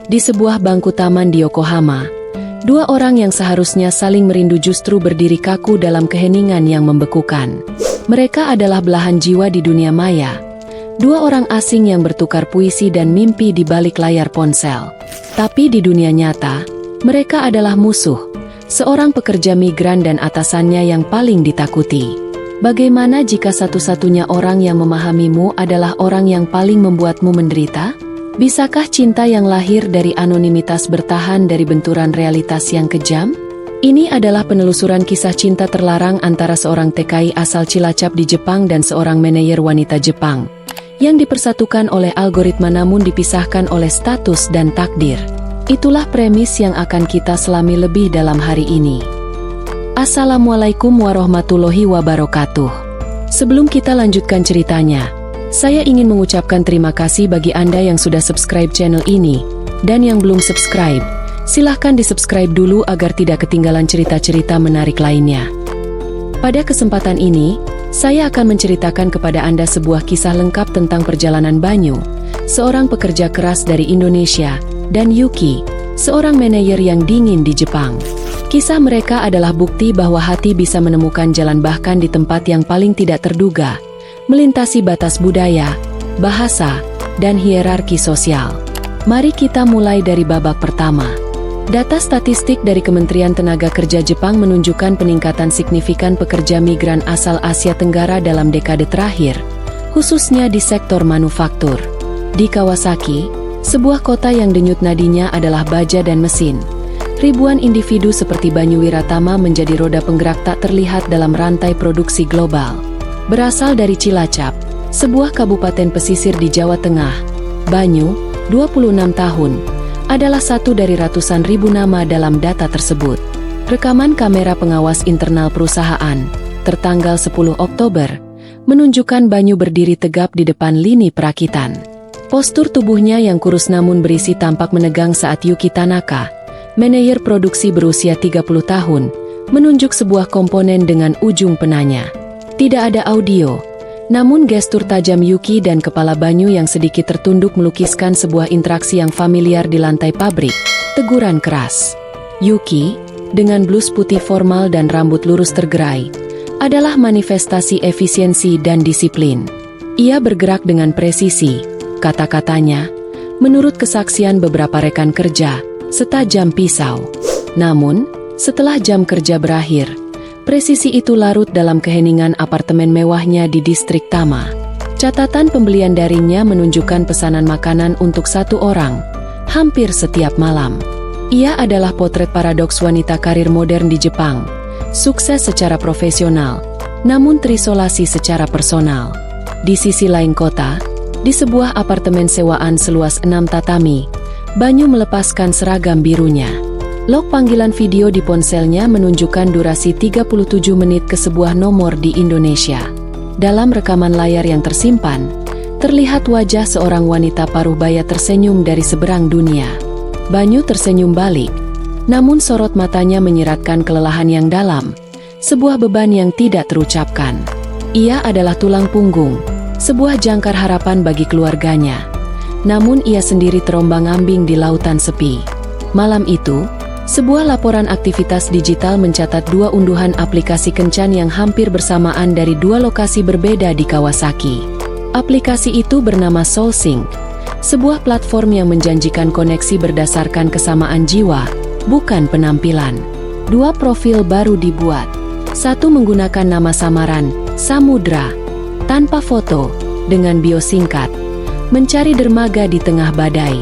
Di sebuah bangku taman di Yokohama, dua orang yang seharusnya saling merindu justru berdiri kaku dalam keheningan yang membekukan. Mereka adalah belahan jiwa di dunia maya. Dua orang asing yang bertukar puisi dan mimpi di balik layar ponsel. Tapi di dunia nyata, mereka adalah musuh. Seorang pekerja migran dan atasannya yang paling ditakuti. Bagaimana jika satu-satunya orang yang memahamimu adalah orang yang paling membuatmu menderita? Bisakah cinta yang lahir dari anonimitas bertahan dari benturan realitas yang kejam? Ini adalah penelusuran kisah cinta terlarang antara seorang TKI asal Cilacap di Jepang dan seorang manajer wanita Jepang, yang dipersatukan oleh algoritma namun dipisahkan oleh status dan takdir. Itulah premis yang akan kita selami lebih dalam hari ini. Assalamualaikum warahmatullahi wabarakatuh. Sebelum kita lanjutkan ceritanya, saya ingin mengucapkan terima kasih bagi Anda yang sudah subscribe channel ini, dan yang belum subscribe, silahkan di-subscribe dulu agar tidak ketinggalan cerita-cerita menarik lainnya. Pada kesempatan ini, saya akan menceritakan kepada Anda sebuah kisah lengkap tentang perjalanan Banyu, seorang pekerja keras dari Indonesia, dan Yuki, seorang manajer yang dingin di Jepang. Kisah mereka adalah bukti bahwa hati bisa menemukan jalan bahkan di tempat yang paling tidak terduga, melintasi batas budaya, bahasa, dan hierarki sosial. Mari kita mulai dari babak pertama. Data statistik dari Kementerian Tenaga Kerja Jepang menunjukkan peningkatan signifikan pekerja migran asal Asia Tenggara dalam dekade terakhir, khususnya di sektor manufaktur. Di Kawasaki, sebuah kota yang denyut nadinya adalah baja dan mesin, ribuan individu seperti Banyu Wiratama menjadi roda penggerak tak terlihat dalam rantai produksi global. Berasal dari Cilacap, sebuah kabupaten pesisir di Jawa Tengah, Banyu, 26 tahun, adalah satu dari ratusan ribu nama dalam data tersebut. Rekaman kamera pengawas internal perusahaan, tertanggal 10 Oktober, menunjukkan Banyu berdiri tegap di depan lini perakitan. Postur tubuhnya yang kurus namun berisi tampak menegang saat Yuki Tanaka, manajer produksi berusia 30 tahun, menunjuk sebuah komponen dengan ujung penanya. Tidak ada audio, namun gestur tajam Yuki dan kepala Banyu yang sedikit tertunduk melukiskan sebuah interaksi yang familiar di lantai pabrik. Teguran keras. Yuki, dengan blus putih formal dan rambut lurus tergerai, adalah manifestasi efisiensi dan disiplin. Ia bergerak dengan presisi. Kata-katanya, menurut kesaksian beberapa rekan kerja, setajam pisau. Namun, setelah jam kerja berakhir, presisi itu larut dalam keheningan apartemen mewahnya di distrik Tama. Catatan pembelian darinya menunjukkan pesanan makanan untuk satu orang, hampir setiap malam. Ia adalah potret paradoks wanita karir modern di Jepang, sukses secara profesional, namun terisolasi secara personal. Di sisi lain kota, di sebuah apartemen sewaan seluas 6 tatami, Banyu melepaskan seragam birunya. Log panggilan video di ponselnya menunjukkan durasi 37 menit ke sebuah nomor di Indonesia. Dalam rekaman layar yang tersimpan, terlihat wajah seorang wanita paruh baya tersenyum dari seberang dunia. Banyu tersenyum balik, namun sorot matanya menyiratkan kelelahan yang dalam, sebuah beban yang tidak terucapkan. Ia adalah tulang punggung, sebuah jangkar harapan bagi keluarganya. Namun ia sendiri terombang-ambing di lautan sepi. Malam itu, sebuah laporan aktivitas digital mencatat dua unduhan aplikasi kencan yang hampir bersamaan dari dua lokasi berbeda di Kawasaki. Aplikasi itu bernama SoulSync, sebuah platform yang menjanjikan koneksi berdasarkan kesamaan jiwa, bukan penampilan. Dua profil baru dibuat. Satu menggunakan nama samaran, Samudra, tanpa foto, dengan bio singkat, mencari dermaga di tengah badai.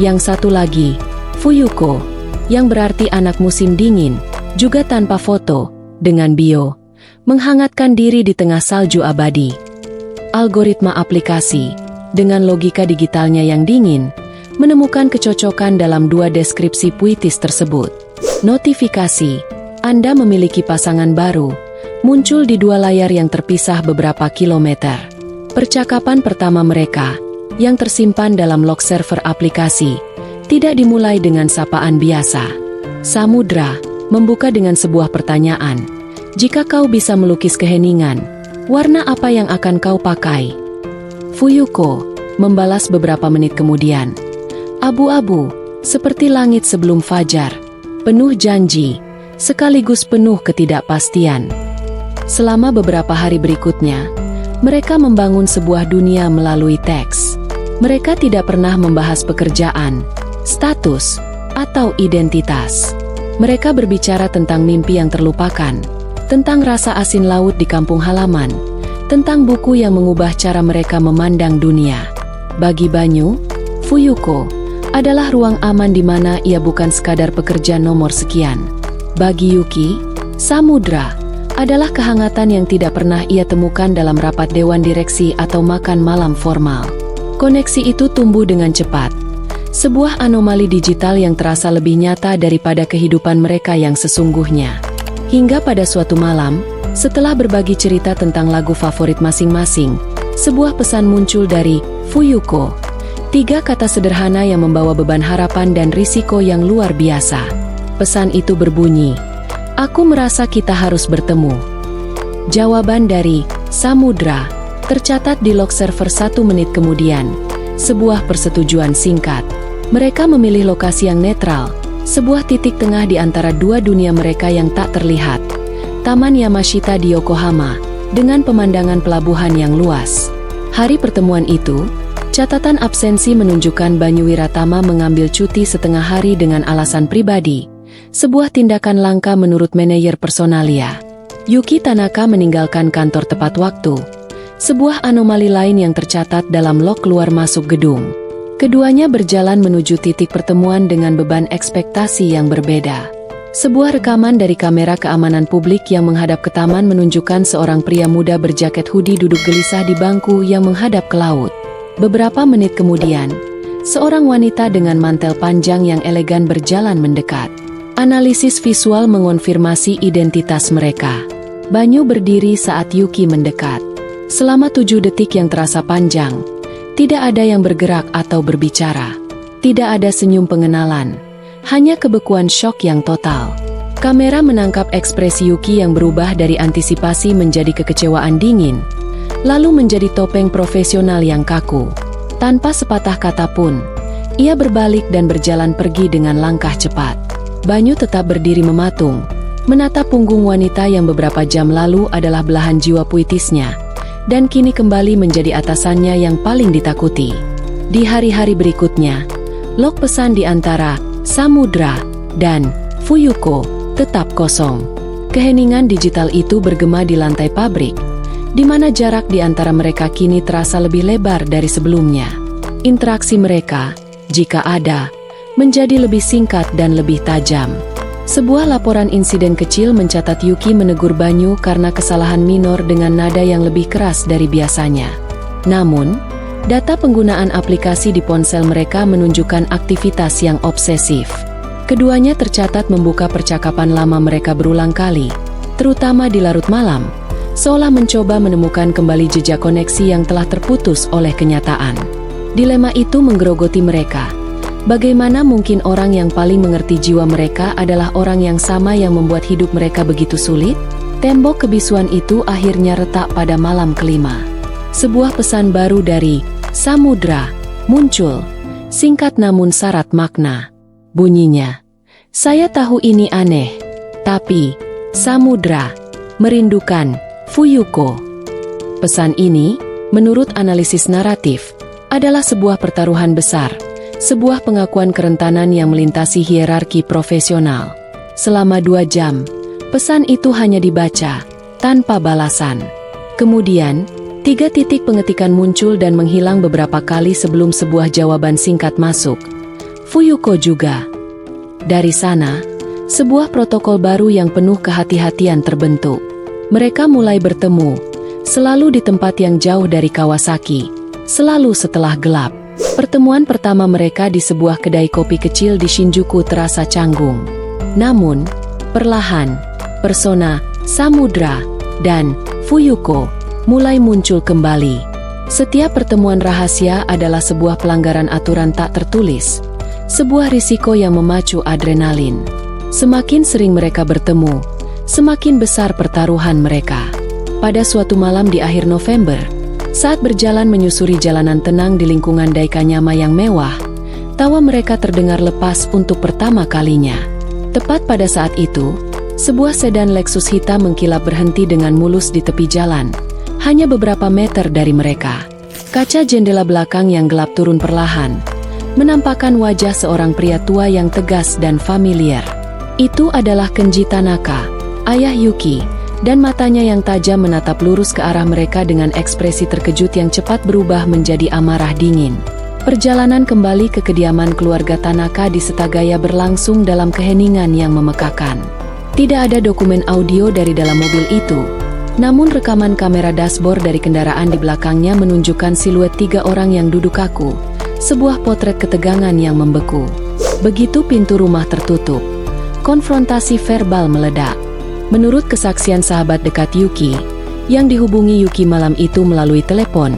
Yang satu lagi, Fuyuko, yang berarti anak musim dingin, juga tanpa foto, dengan bio, menghangatkan diri di tengah salju abadi. Algoritma aplikasi, dengan logika digitalnya yang dingin, menemukan kecocokan dalam dua deskripsi puitis tersebut. Notifikasi, Anda memiliki pasangan baru, muncul di dua layar yang terpisah beberapa kilometer. Percakapan pertama mereka, yang tersimpan dalam log server aplikasi, tidak dimulai dengan sapaan biasa. Samudra membuka dengan sebuah pertanyaan. Jika kau bisa melukis keheningan, warna apa yang akan kau pakai? Fuyuko membalas beberapa menit kemudian. Abu-abu, seperti langit sebelum fajar, penuh janji, sekaligus penuh ketidakpastian. Selama beberapa hari berikutnya, mereka membangun sebuah dunia melalui teks. Mereka tidak pernah membahas pekerjaan, status, atau identitas. Mereka berbicara tentang mimpi yang terlupakan, tentang rasa asin laut di kampung halaman, tentang buku yang mengubah cara mereka memandang dunia. Bagi Banyu, Fuyuko adalah ruang aman di mana ia bukan sekadar pekerja nomor sekian. Bagi Yuki, samudra adalah kehangatan yang tidak pernah ia temukan dalam rapat dewan direksi atau makan malam formal. Koneksi itu tumbuh dengan cepat. Sebuah anomali digital yang terasa lebih nyata daripada kehidupan mereka yang sesungguhnya. Hingga pada suatu malam, setelah berbagi cerita tentang lagu favorit masing-masing, sebuah pesan muncul dari Fuyuko. 3 kata sederhana yang membawa beban harapan dan risiko yang luar biasa. Pesan itu berbunyi, "Aku merasa kita harus bertemu." Jawaban dari Samudra tercatat di log server 1 menit kemudian. Sebuah persetujuan singkat. Mereka memilih lokasi yang netral, sebuah titik tengah di antara dua dunia mereka yang tak terlihat. Taman Yamashita di Yokohama, dengan pemandangan pelabuhan yang luas. Hari pertemuan itu, catatan absensi menunjukkan Banyu Wiratama mengambil cuti setengah hari dengan alasan pribadi. Sebuah tindakan langka menurut manajer personalia. Yuki Tanaka meninggalkan kantor tepat waktu. Sebuah anomali lain yang tercatat dalam log keluar masuk gedung. Keduanya berjalan menuju titik pertemuan dengan beban ekspektasi yang berbeda. Sebuah rekaman dari kamera keamanan publik yang menghadap ke taman menunjukkan seorang pria muda berjaket hoodie duduk gelisah di bangku yang menghadap ke laut. Beberapa menit kemudian, seorang wanita dengan mantel panjang yang elegan berjalan mendekat. Analisis visual mengonfirmasi identitas mereka. Banyu berdiri saat Yuki mendekat. Selama 7 detik yang terasa panjang, tidak ada yang bergerak atau berbicara. Tidak ada senyum pengenalan, hanya kebekuan syok yang total. Kamera menangkap ekspresi Yuki yang berubah dari antisipasi menjadi kekecewaan dingin, lalu menjadi topeng profesional yang kaku. Tanpa sepatah kata pun, ia berbalik dan berjalan pergi dengan langkah cepat. Banyu tetap berdiri mematung, menatap punggung wanita yang beberapa jam lalu adalah belahan jiwa puitisnya, dan kini kembali menjadi atasannya yang paling ditakuti. Di hari-hari berikutnya, log pesan di antara Samudra dan Fuyuko tetap kosong. Keheningan digital itu bergema di lantai pabrik, di mana jarak di antara mereka kini terasa lebih lebar dari sebelumnya. Interaksi mereka, jika ada, menjadi lebih singkat dan lebih tajam. Sebuah laporan insiden kecil mencatat Yuki menegur Banyu karena kesalahan minor dengan nada yang lebih keras dari biasanya. Namun, data penggunaan aplikasi di ponsel mereka menunjukkan aktivitas yang obsesif. Keduanya tercatat membuka percakapan lama mereka berulang kali, terutama di larut malam, seolah mencoba menemukan kembali jejak koneksi yang telah terputus oleh kenyataan. Dilema itu menggerogoti mereka. Bagaimana mungkin orang yang paling mengerti jiwa mereka adalah orang yang sama yang membuat hidup mereka begitu sulit? Tembok kebisuan itu akhirnya retak pada malam kelima. Sebuah pesan baru dari Samudra muncul, singkat namun syarat makna. Bunyinya, "Saya tahu ini aneh, tapi Samudra merindukan Fuyuko." Pesan ini, menurut analisis naratif, adalah sebuah pertaruhan besar. Sebuah pengakuan kerentanan yang melintasi hierarki profesional. Selama 2 jam, pesan itu hanya dibaca, tanpa balasan. Kemudian, 3 titik pengetikan muncul dan menghilang beberapa kali sebelum sebuah jawaban singkat masuk. Fuyuko juga. Dari sana, sebuah protokol baru yang penuh kehati-hatian terbentuk. Mereka mulai bertemu, selalu di tempat yang jauh dari Kawasaki, selalu setelah gelap. Pertemuan pertama mereka di sebuah kedai kopi kecil di Shinjuku terasa canggung. Namun, perlahan, persona Samudra dan Fuyuko mulai muncul kembali. Setiap pertemuan rahasia adalah sebuah pelanggaran aturan tak tertulis, sebuah risiko yang memacu adrenalin. Semakin sering mereka bertemu, semakin besar pertaruhan mereka. Pada suatu malam di akhir November, saat berjalan menyusuri jalanan tenang di lingkungan Daikanyama yang mewah, Tawa mereka terdengar lepas untuk pertama kalinya. Tepat pada saat itu, sebuah sedan Lexus hitam mengkilap berhenti dengan mulus di tepi jalan, hanya beberapa meter dari mereka. Kaca jendela belakang yang gelap turun perlahan, menampakkan wajah seorang pria tua yang tegas dan familiar. Itu adalah Kenji Tanaka, ayah Yuki, dan matanya yang tajam menatap lurus ke arah mereka dengan ekspresi terkejut yang cepat berubah menjadi amarah dingin. Perjalanan kembali ke kediaman keluarga Tanaka di Setagaya berlangsung dalam keheningan yang memekakan. Tidak ada dokumen audio dari dalam mobil itu, namun rekaman kamera dashboard dari kendaraan di belakangnya menunjukkan siluet 3 orang yang duduk kaku, sebuah potret ketegangan yang membeku. Begitu pintu rumah tertutup, konfrontasi verbal meledak. Menurut kesaksian sahabat dekat Yuki, yang dihubungi Yuki malam itu melalui telepon,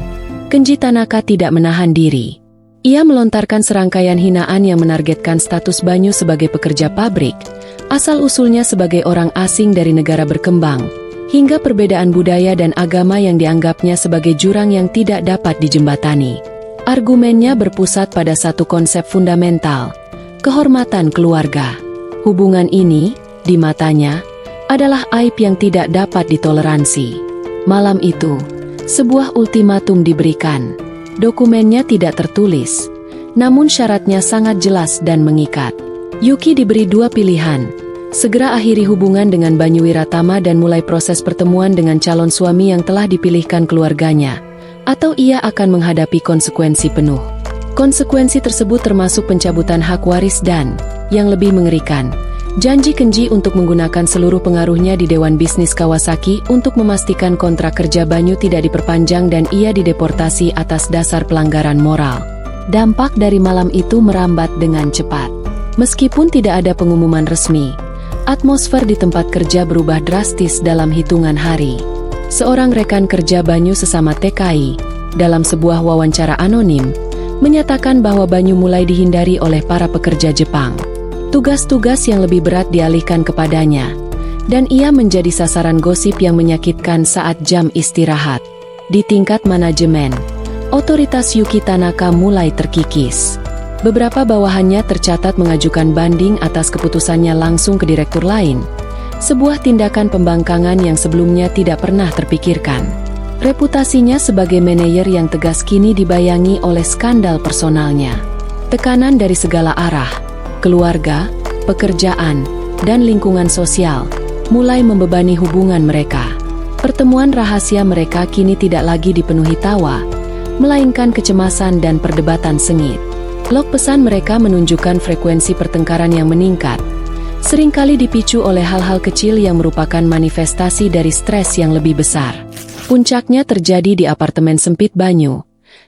Kenji Tanaka tidak menahan diri. Ia melontarkan serangkaian hinaan yang menargetkan status Banyu sebagai pekerja pabrik, asal-usulnya sebagai orang asing dari negara berkembang, hingga perbedaan budaya dan agama yang dianggapnya sebagai jurang yang tidak dapat dijembatani. Argumennya berpusat pada satu konsep fundamental, kehormatan keluarga. Hubungan ini, di matanya, adalah aib yang tidak dapat ditoleransi. Malam itu, sebuah ultimatum diberikan. Dokumennya tidak tertulis, namun syaratnya sangat jelas dan mengikat. Yuki diberi 2 pilihan: segera akhiri hubungan dengan Banyu Wiratama dan mulai proses pertemuan dengan calon suami yang telah dipilihkan keluarganya, atau ia akan menghadapi konsekuensi penuh. Konsekuensi tersebut termasuk pencabutan hak waris dan, yang lebih mengerikan, janji Kenji untuk menggunakan seluruh pengaruhnya di Dewan Bisnis Kawasaki untuk memastikan kontrak kerja Banyu tidak diperpanjang dan ia dideportasi atas dasar pelanggaran moral. Dampak dari malam itu merambat dengan cepat. Meskipun tidak ada pengumuman resmi, atmosfer di tempat kerja berubah drastis dalam hitungan hari. Seorang rekan kerja Banyu sesama TKI, dalam sebuah wawancara anonim, menyatakan bahwa Banyu mulai dihindari oleh para pekerja Jepang. Tugas-tugas yang lebih berat dialihkan kepadanya, dan ia menjadi sasaran gosip yang menyakitkan saat jam istirahat. Di tingkat manajemen, otoritas Yuki Tanaka mulai terkikis. Beberapa bawahannya tercatat mengajukan banding atas keputusannya langsung ke direktur lain, sebuah tindakan pembangkangan yang sebelumnya tidak pernah terpikirkan. Reputasinya sebagai manajer yang tegas kini dibayangi oleh skandal personalnya. Tekanan dari segala arah, keluarga, pekerjaan, dan lingkungan sosial, mulai membebani hubungan mereka. Pertemuan rahasia mereka kini tidak lagi dipenuhi tawa, melainkan kecemasan dan perdebatan sengit. Log pesan mereka menunjukkan frekuensi pertengkaran yang meningkat, seringkali dipicu oleh hal-hal kecil yang merupakan manifestasi dari stres yang lebih besar. Puncaknya terjadi di apartemen sempit Banyu,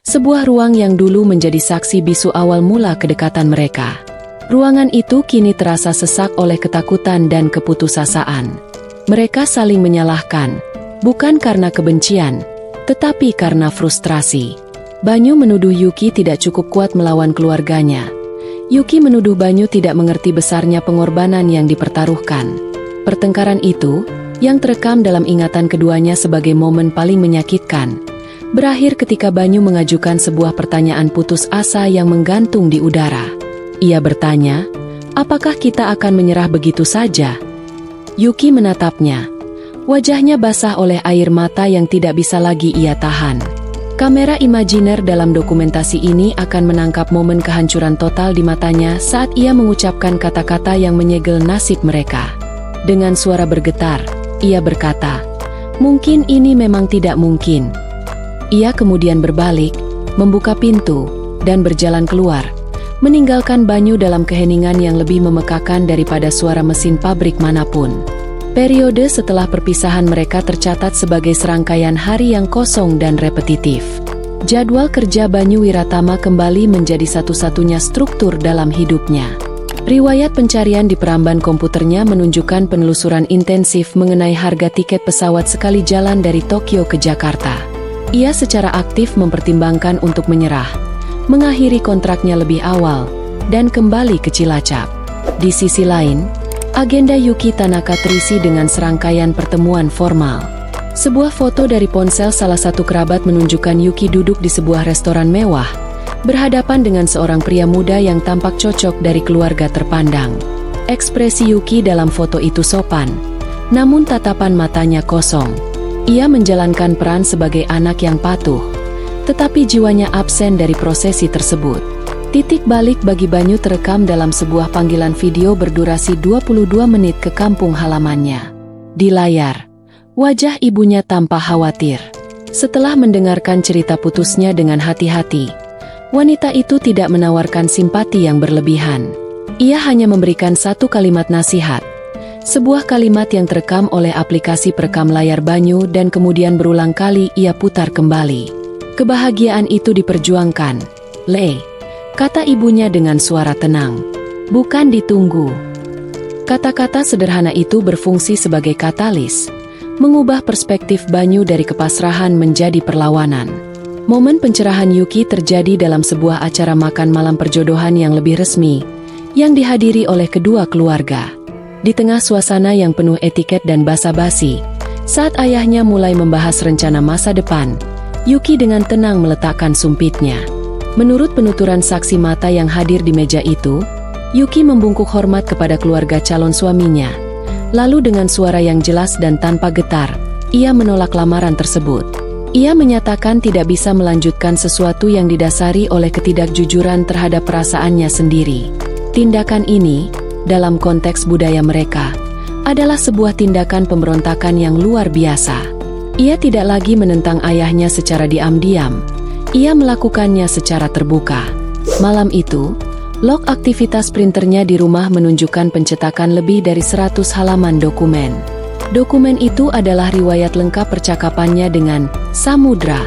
sebuah ruang yang dulu menjadi saksi bisu awal mula kedekatan mereka. Ruangan itu kini terasa sesak oleh ketakutan dan keputusasaan. Mereka saling menyalahkan, bukan karena kebencian, tetapi karena frustrasi. Banyu menuduh Yuki tidak cukup kuat melawan keluarganya. Yuki menuduh Banyu tidak mengerti besarnya pengorbanan yang dipertaruhkan. Pertengkaran itu, yang terekam dalam ingatan keduanya sebagai momen paling menyakitkan, berakhir ketika Banyu mengajukan sebuah pertanyaan putus asa yang menggantung di udara. Ia bertanya, apakah kita akan menyerah begitu saja? Yuki menatapnya. Wajahnya basah oleh air mata yang tidak bisa lagi ia tahan. Kamera imajiner dalam dokumentasi ini akan menangkap momen kehancuran total di matanya saat ia mengucapkan kata-kata yang menyegel nasib mereka. Dengan suara bergetar, ia berkata, "Mungkin ini memang tidak mungkin." Ia kemudian berbalik, membuka pintu, dan berjalan keluar, meninggalkan Banyu dalam keheningan yang lebih memekakan daripada suara mesin pabrik manapun. Periode setelah perpisahan mereka tercatat sebagai serangkaian hari yang kosong dan repetitif. Jadwal kerja Banyu Wiratama kembali menjadi satu-satunya struktur dalam hidupnya. Riwayat pencarian di peramban komputernya menunjukkan penelusuran intensif mengenai harga tiket pesawat sekali jalan dari Tokyo ke Jakarta. Ia secara aktif mempertimbangkan untuk menyerah, mengakhiri kontraknya lebih awal, dan kembali ke Cilacap. Di sisi lain, agenda Yuki Tanaka terisi dengan serangkaian pertemuan formal. Sebuah foto dari ponsel salah satu kerabat menunjukkan Yuki duduk di sebuah restoran mewah, berhadapan dengan seorang pria muda yang tampak cocok dari keluarga terpandang. Ekspresi Yuki dalam foto itu sopan, namun tatapan matanya kosong. Ia menjalankan peran sebagai anak yang patuh, tetapi jiwanya absen dari prosesi tersebut. Titik balik bagi Banyu terekam dalam sebuah panggilan video berdurasi 22 menit ke kampung halamannya. Di layar, wajah ibunya tampak khawatir. Setelah mendengarkan cerita putusnya dengan hati-hati, wanita itu tidak menawarkan simpati yang berlebihan. Ia hanya memberikan satu kalimat nasihat. Sebuah kalimat yang terekam oleh aplikasi perekam layar Banyu dan kemudian berulang kali ia putar kembali. Kebahagiaan itu diperjuangkan, Le, kata ibunya dengan suara tenang. Bukan ditunggu. Kata-kata sederhana itu berfungsi sebagai katalis, mengubah perspektif Banyu dari kepasrahan menjadi perlawanan. Momen pencerahan Yuki terjadi dalam sebuah acara makan malam perjodohan yang lebih resmi, yang dihadiri oleh kedua keluarga. Di tengah suasana yang penuh etiket dan basa-basi, saat ayahnya mulai membahas rencana masa depan, Yuki dengan tenang meletakkan sumpitnya. Menurut penuturan saksi mata yang hadir di meja itu, Yuki membungkuk hormat kepada keluarga calon suaminya. Lalu dengan suara yang jelas dan tanpa getar, ia menolak lamaran tersebut. Ia menyatakan tidak bisa melanjutkan sesuatu yang didasari oleh ketidakjujuran terhadap perasaannya sendiri. Tindakan ini, dalam konteks budaya mereka, adalah sebuah tindakan pemberontakan yang luar biasa. Ia tidak lagi menentang ayahnya secara diam-diam. Ia melakukannya secara terbuka. Malam itu, log aktivitas printernya di rumah menunjukkan pencetakan lebih dari 100 halaman dokumen. Dokumen itu adalah riwayat lengkap percakapannya dengan Samudra,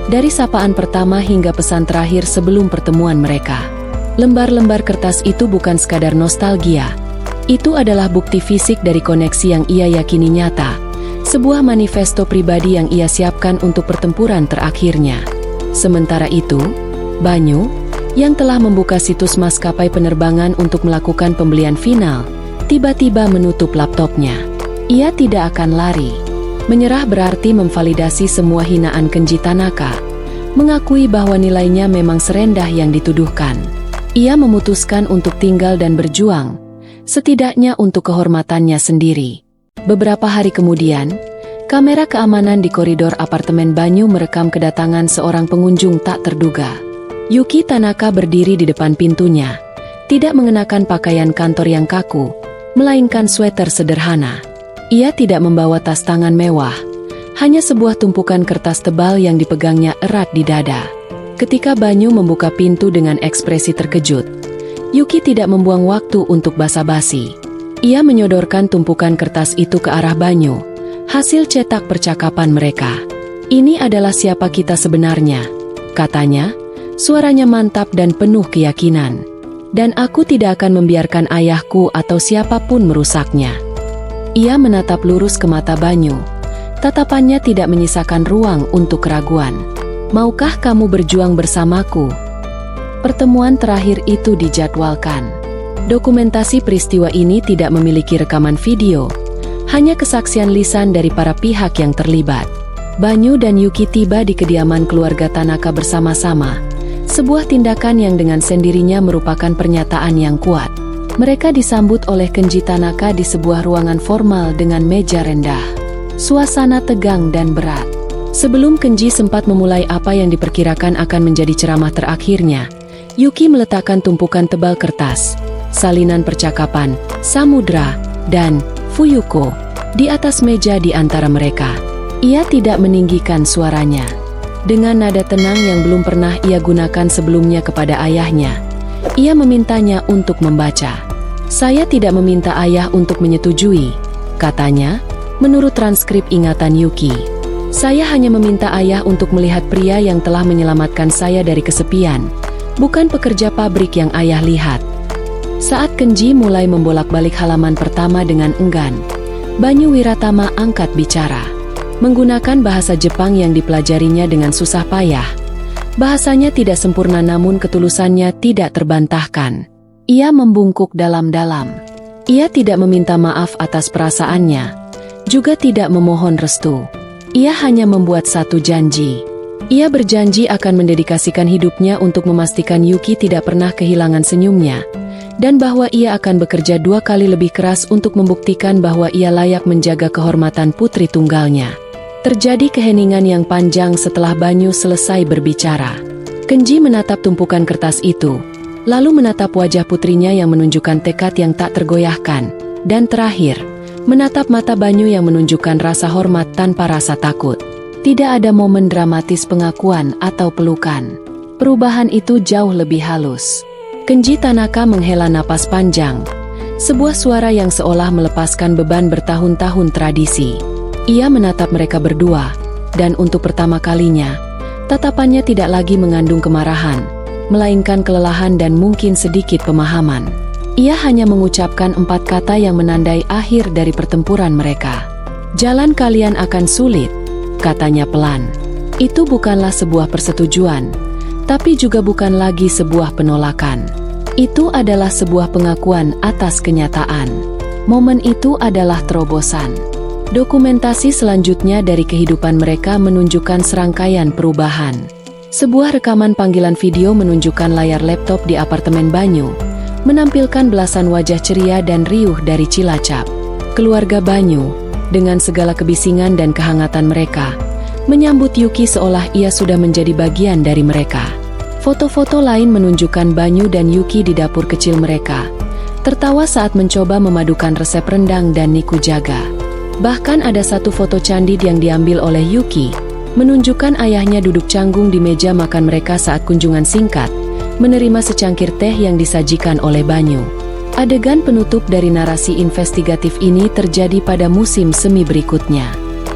dari sapaan pertama hingga pesan terakhir sebelum pertemuan mereka. Lembar-lembar kertas itu bukan sekadar nostalgia. Itu adalah bukti fisik dari koneksi yang ia yakini nyata, sebuah manifesto pribadi yang ia siapkan untuk pertempuran terakhirnya. Sementara itu, Banyu, yang telah membuka situs maskapai penerbangan untuk melakukan pembelian final, tiba-tiba menutup laptopnya. Ia tidak akan lari. Menyerah berarti memvalidasi semua hinaan Kenji Tanaka, mengakui bahwa nilainya memang serendah yang dituduhkan. Ia memutuskan untuk tinggal dan berjuang, setidaknya untuk kehormatannya sendiri. Beberapa hari kemudian, kamera keamanan di koridor apartemen Banyu merekam kedatangan seorang pengunjung tak terduga. Yuki Tanaka berdiri di depan pintunya, tidak mengenakan pakaian kantor yang kaku, melainkan sweater sederhana. Ia tidak membawa tas tangan mewah, hanya sebuah tumpukan kertas tebal yang dipegangnya erat di dada. Ketika Banyu membuka pintu dengan ekspresi terkejut, Yuki tidak membuang waktu untuk basa-basi. Ia menyodorkan tumpukan kertas itu ke arah Banyu, hasil cetak percakapan mereka. "Ini adalah siapa kita sebenarnya," katanya, suaranya mantap dan penuh keyakinan. "Dan aku tidak akan membiarkan ayahku atau siapapun merusaknya." Ia menatap lurus ke mata Banyu. Tatapannya tidak menyisakan ruang untuk keraguan. "Maukah kamu berjuang bersamaku?" Pertemuan terakhir itu dijadwalkan. Dokumentasi peristiwa ini tidak memiliki rekaman video, hanya kesaksian lisan dari para pihak yang terlibat. Banyu dan Yuki tiba di kediaman keluarga Tanaka bersama-sama, sebuah tindakan yang dengan sendirinya merupakan pernyataan yang kuat. Mereka disambut oleh Kenji Tanaka di sebuah ruangan formal dengan meja rendah. Suasana tegang dan berat. Sebelum Kenji sempat memulai apa yang diperkirakan akan menjadi ceramah terakhirnya, Yuki meletakkan tumpukan tebal kertas, salinan percakapan, Samudra, dan Fuyuko di atas meja di antara mereka. Ia tidak meninggikan suaranya. Dengan nada tenang yang belum pernah ia gunakan sebelumnya kepada ayahnya, ia memintanya untuk membaca. "Saya tidak meminta ayah untuk menyetujui," katanya, menurut transkrip ingatan Yuki. "Saya hanya meminta ayah untuk melihat pria yang telah menyelamatkan saya dari kesepian, bukan pekerja pabrik yang ayah lihat." Saat Kenji mulai membolak-balik halaman pertama dengan enggan, Banyu Wiratama angkat bicara. Menggunakan bahasa Jepang yang dipelajarinya dengan susah payah. Bahasanya tidak sempurna namun ketulusannya tidak terbantahkan. Ia membungkuk dalam-dalam. Ia tidak meminta maaf atas perasaannya, juga tidak memohon restu. Ia hanya membuat satu janji. Ia berjanji akan mendedikasikan hidupnya untuk memastikan Yuki tidak pernah kehilangan senyumnya, dan bahwa ia akan bekerja 2 kali lebih keras untuk membuktikan bahwa ia layak menjaga kehormatan putri tunggalnya. Terjadi keheningan yang panjang setelah Banyu selesai berbicara. Kenji menatap tumpukan kertas itu, lalu menatap wajah putrinya yang menunjukkan tekad yang tak tergoyahkan, dan terakhir, menatap mata Banyu yang menunjukkan rasa hormat tanpa rasa takut. Tidak ada momen dramatis pengakuan atau pelukan. Perubahan itu jauh lebih halus. Kenji Tanaka menghela napas panjang, sebuah suara yang seolah melepaskan beban bertahun-tahun tradisi. Ia menatap mereka berdua, dan untuk pertama kalinya, tatapannya tidak lagi mengandung kemarahan, melainkan kelelahan dan mungkin sedikit pemahaman. Ia hanya mengucapkan 4 kata yang menandai akhir dari pertempuran mereka. "Jalan kalian akan sulit," katanya pelan. Itu bukanlah sebuah persetujuan, tapi juga bukan lagi sebuah penolakan. Itu adalah sebuah pengakuan atas kenyataan. Momen itu adalah terobosan. Dokumentasi selanjutnya dari kehidupan mereka menunjukkan serangkaian perubahan. Sebuah rekaman panggilan video menunjukkan layar laptop di apartemen Banyu, menampilkan belasan wajah ceria dan riuh dari Cilacap. Keluarga Banyu, dengan segala kebisingan dan kehangatan mereka, menyambut Yuki seolah ia sudah menjadi bagian dari mereka. Foto-foto lain menunjukkan Banyu dan Yuki di dapur kecil mereka, tertawa saat mencoba memadukan resep rendang dan nikujaga. Bahkan ada satu foto candid yang diambil oleh Yuki, menunjukkan ayahnya duduk canggung di meja makan mereka saat kunjungan singkat, menerima secangkir teh yang disajikan oleh Banyu. Adegan penutup dari narasi investigatif ini terjadi pada musim semi berikutnya.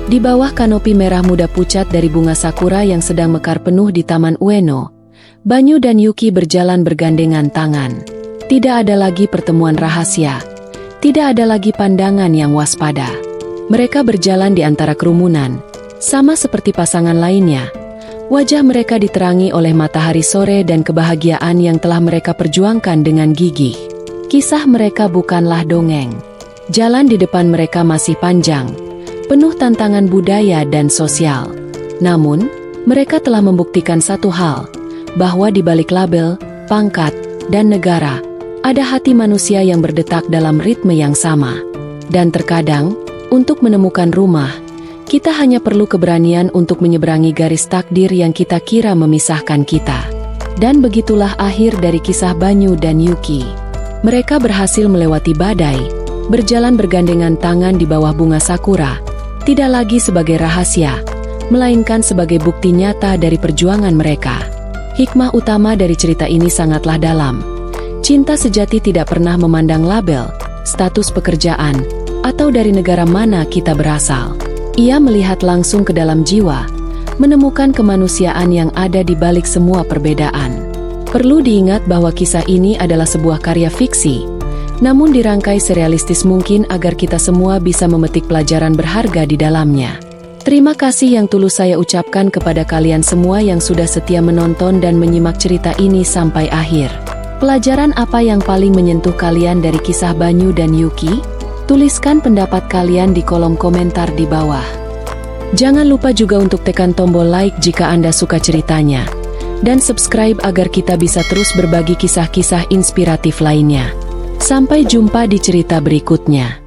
Di bawah kanopi merah muda pucat dari bunga sakura yang sedang mekar penuh di Taman Ueno, Banyu dan Yuki berjalan bergandengan tangan. Tidak ada lagi pertemuan rahasia. Tidak ada lagi pandangan yang waspada. Mereka berjalan di antara kerumunan. Sama seperti pasangan lainnya, wajah mereka diterangi oleh matahari sore dan kebahagiaan yang telah mereka perjuangkan dengan gigih. Kisah mereka bukanlah dongeng. Jalan di depan mereka masih panjang, penuh tantangan budaya dan sosial. Namun, mereka telah membuktikan satu hal, bahwa di balik label, pangkat, dan negara, ada hati manusia yang berdetak dalam ritme yang sama. Dan terkadang, untuk menemukan rumah, kita hanya perlu keberanian untuk menyeberangi garis takdir yang kita kira memisahkan kita. Dan begitulah akhir dari kisah Banyu dan Yuki. Mereka berhasil melewati badai, berjalan bergandengan tangan di bawah bunga sakura, tidak lagi sebagai rahasia, melainkan sebagai bukti nyata dari perjuangan mereka. Hikmah utama dari cerita ini sangatlah dalam. Cinta sejati tidak pernah memandang label, status pekerjaan, atau dari negara mana kita berasal. Ia melihat langsung ke dalam jiwa, menemukan kemanusiaan yang ada di balik semua perbedaan. Perlu diingat bahwa kisah ini adalah sebuah karya fiksi, namun dirangkai serealistis mungkin agar kita semua bisa memetik pelajaran berharga di dalamnya. Terima kasih yang tulus saya ucapkan kepada kalian semua yang sudah setia menonton dan menyimak cerita ini sampai akhir. Pelajaran apa yang paling menyentuh kalian dari kisah Banyu dan Yuki? Tuliskan pendapat kalian di kolom komentar di bawah. Jangan lupa juga untuk tekan tombol like jika Anda suka ceritanya, dan subscribe agar kita bisa terus berbagi kisah-kisah inspiratif lainnya. Sampai jumpa di cerita berikutnya.